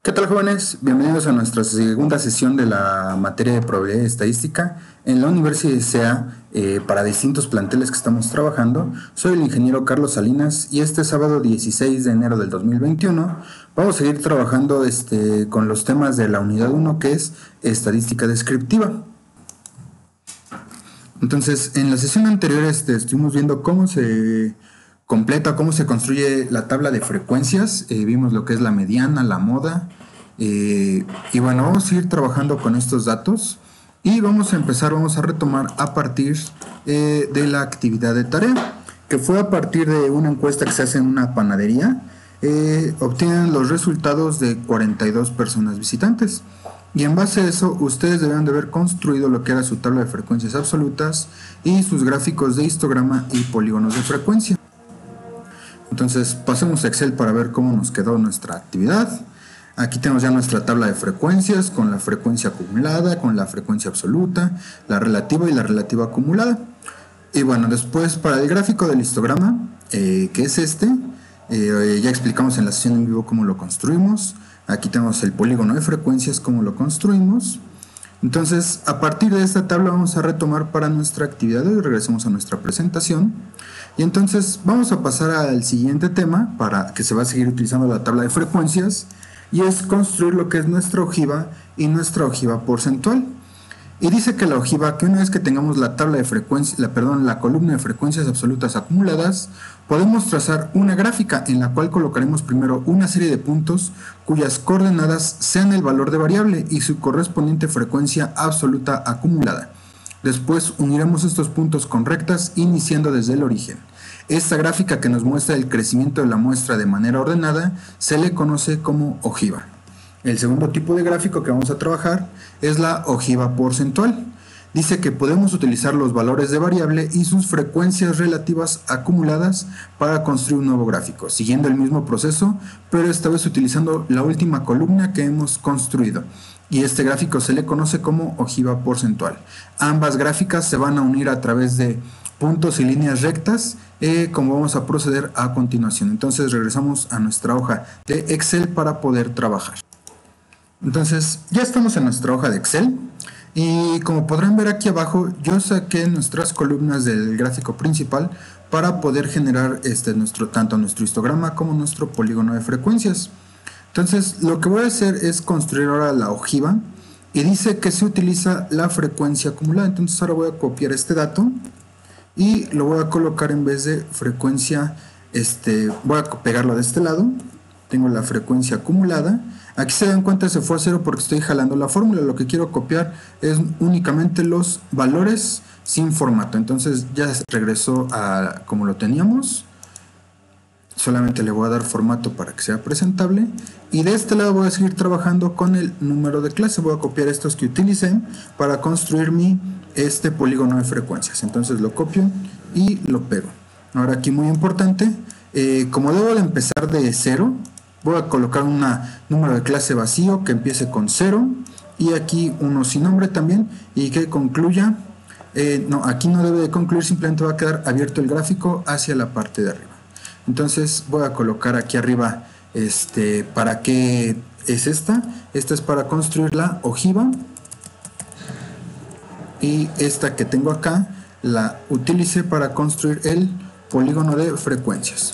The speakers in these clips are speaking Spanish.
¿Qué tal, jóvenes? Bienvenidos a nuestra segunda sesión de la materia de probabilidad estadística en la Universidad de SEA para distintos planteles que estamos trabajando. Soy el ingeniero Carlos Salinas y este sábado 16 de enero del 2021 vamos a seguir trabajando con los temas de la unidad 1, que es estadística descriptiva. Entonces, en la sesión anterior estuvimos viendo cómo se completa, cómo se construye la tabla de frecuencias. Vimos lo que es la mediana, la moda. Y bueno, vamos a ir trabajando con estos datos y vamos a retomar a partir de la actividad de tarea, que fue a partir de una encuesta que se hace en una panadería. Obtienen los resultados de 42 personas visitantes. Y en base a eso, ustedes deben de haber construido lo que era su tabla de frecuencias absolutas y sus gráficos de histograma y polígonos de frecuencia. Entonces, pasemos a Excel para ver cómo nos quedó nuestra actividad. Aquí tenemos ya nuestra tabla de frecuencias con la frecuencia acumulada, con la frecuencia absoluta, la relativa y la relativa acumulada. Y bueno, después para el gráfico del histograma, que es ya explicamos en la sesión en vivo cómo lo construimos. Aquí tenemos el polígono de frecuencias, cómo lo construimos. Entonces, a partir de esta tabla vamos a retomar para nuestra actividad y regresemos a nuestra presentación. Y entonces vamos a pasar al siguiente tema, para que se va a seguir utilizando la tabla de frecuencias, y es construir lo que es nuestra ojiva y nuestra ojiva porcentual. Y dice que la ojiva, que una vez que tengamos la tabla de frecuencias, la columna de frecuencias absolutas acumuladas, podemos trazar una gráfica en la cual colocaremos primero una serie de puntos cuyas coordenadas sean el valor de variable y su correspondiente frecuencia absoluta acumulada. Después uniremos estos puntos con rectas iniciando desde el origen. Esta gráfica, que nos muestra el crecimiento de la muestra de manera ordenada, se le conoce como ojiva. El segundo tipo de gráfico que vamos a trabajar es la ojiva porcentual. Dice que podemos utilizar los valores de variable y sus frecuencias relativas acumuladas para construir un nuevo gráfico, siguiendo el mismo proceso, pero esta vez utilizando la última columna que hemos construido. Y este gráfico se le conoce como ojiva porcentual. Ambas gráficas se van a unir a través de puntos y líneas rectas, como vamos a proceder a continuación. Entonces regresamos a nuestra hoja de Excel para poder trabajar. Entonces ya estamos en nuestra hoja de Excel y como podrán ver aquí abajo, yo saqué nuestras columnas del gráfico principal para poder generar tanto nuestro histograma como nuestro polígono de frecuencias. Entonces lo que voy a hacer es construir ahora la ojiva y dice que se utiliza la frecuencia acumulada. Entonces ahora voy a copiar este dato y lo voy a colocar en vez de frecuencia, voy a pegarlo de este lado. Tengo la frecuencia acumulada. Aquí se dan cuenta, se fue a 0 porque estoy jalando la fórmula. Lo que quiero copiar es únicamente los valores sin formato. Entonces ya regresó a como lo teníamos. Solamente le voy a dar formato para que sea presentable. Y de este lado voy a seguir trabajando con el número de clase. Voy a copiar estos que utilicé para construir mi polígono de frecuencias. Entonces lo copio y lo pego. Ahora aquí muy importante, como debo de empezar de 0, voy a colocar un número de clase vacío que empiece con 0 y aquí uno sin nombre también y que concluya. No, aquí no debe de concluir, simplemente va a quedar abierto el gráfico hacia la parte de arriba. Entonces voy a colocar aquí arriba ¿para qué es esta? Esta es para construir la ojiva y esta que tengo acá la utilicé para construir el polígono de frecuencias.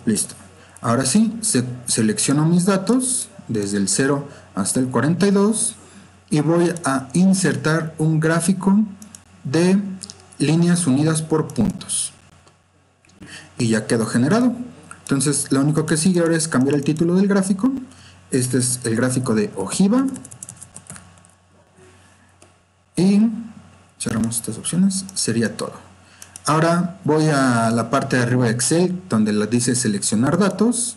Listo. Ahora sí, selecciono mis datos desde el 0 hasta el 42 y voy a insertar un gráfico de líneas unidas por puntos. Y ya quedó generado. Entonces lo único que sigue ahora es cambiar el título del gráfico. Este es el gráfico de ojiva. Y cerramos estas opciones. Sería todo. Ahora voy a la parte de arriba de Excel donde dice seleccionar datos.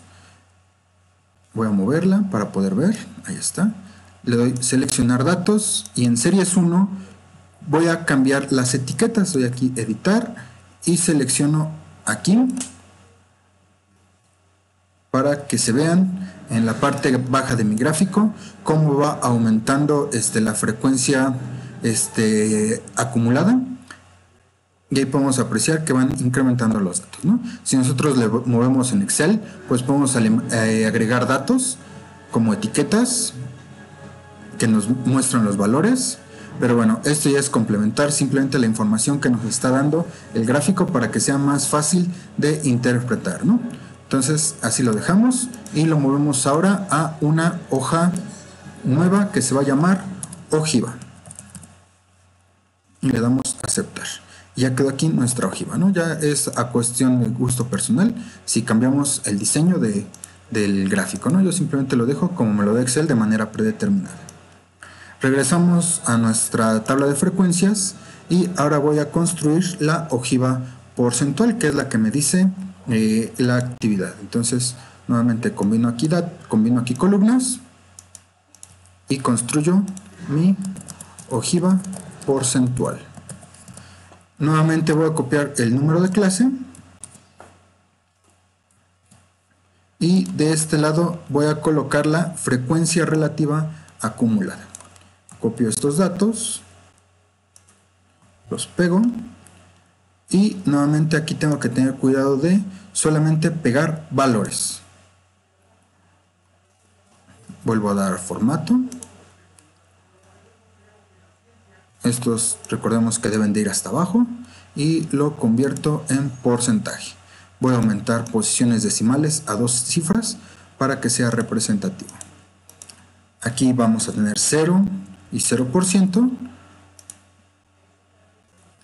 Voy a moverla para poder ver. Ahí está. Le doy seleccionar datos y en series 1 voy a cambiar las etiquetas. Doy aquí editar y selecciono aquí para que se vean en la parte baja de mi gráfico cómo va aumentando la frecuencia acumulada. y ahí podemos apreciar que van incrementando los datos, ¿no? Si nosotros le movemos en Excel, pues podemos agregar datos como etiquetas que nos muestran los valores, pero bueno, esto ya es complementar simplemente la información que nos está dando el gráfico para que sea más fácil de interpretar, ¿no? Entonces así lo dejamos y lo movemos ahora a una hoja nueva que se va a llamar ojiva y le damos a aceptar. Ya quedó aquí nuestra ojiva, ¿no? Ya es a cuestión de gusto personal si cambiamos el diseño del gráfico, ¿no? Yo simplemente lo dejo como me lo da Excel de manera predeterminada. Regresamos a nuestra tabla de frecuencias y ahora voy a construir la ojiva porcentual, que es la que me dice la actividad. Entonces nuevamente combino aquí columnas y construyo mi ojiva porcentual. Nuevamente voy a copiar el número de clase y de este lado voy a colocar la frecuencia relativa acumulada. Copio estos datos, los pego y nuevamente aquí tengo que tener cuidado de solamente pegar valores. Vuelvo a dar formato. Estos recordemos que deben de ir hasta abajo y lo convierto en porcentaje. Voy a aumentar posiciones decimales a 2 cifras para que sea representativo. Aquí vamos a tener 0 y 0%.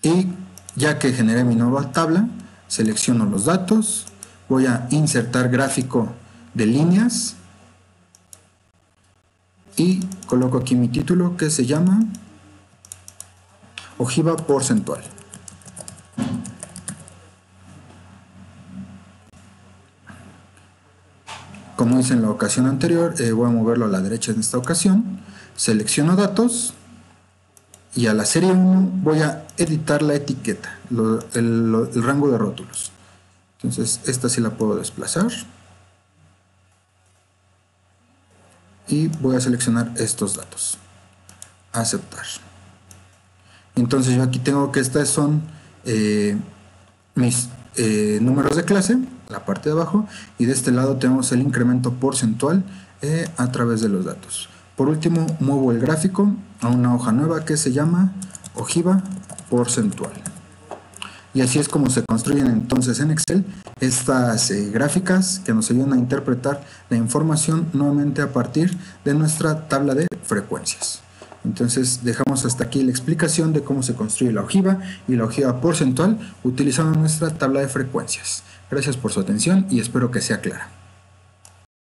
Y ya que generé mi nueva tabla, selecciono los datos, voy a insertar gráfico de líneas y coloco aquí mi título que se llama ojiva porcentual. Como hice en la ocasión anterior, voy a moverlo a la derecha en esta ocasión. Selecciono datos y a la serie 1 voy a editar la etiqueta, el rango de rótulos. Entonces esta sí la puedo desplazar y voy a seleccionar estos datos. Aceptar. Entonces yo aquí tengo que estas son mis números de clase, la parte de abajo, y de este lado tenemos el incremento porcentual a través de los datos. Por último, muevo el gráfico a una hoja nueva que se llama ojiva porcentual. Y así es como se construyen entonces en Excel estas gráficas que nos ayudan a interpretar la información nuevamente a partir de nuestra tabla de frecuencias. Entonces dejamos hasta aquí la explicación de cómo se construye la ojiva y la ojiva porcentual utilizando nuestra tabla de frecuencias. Gracias por su atención y espero que sea clara.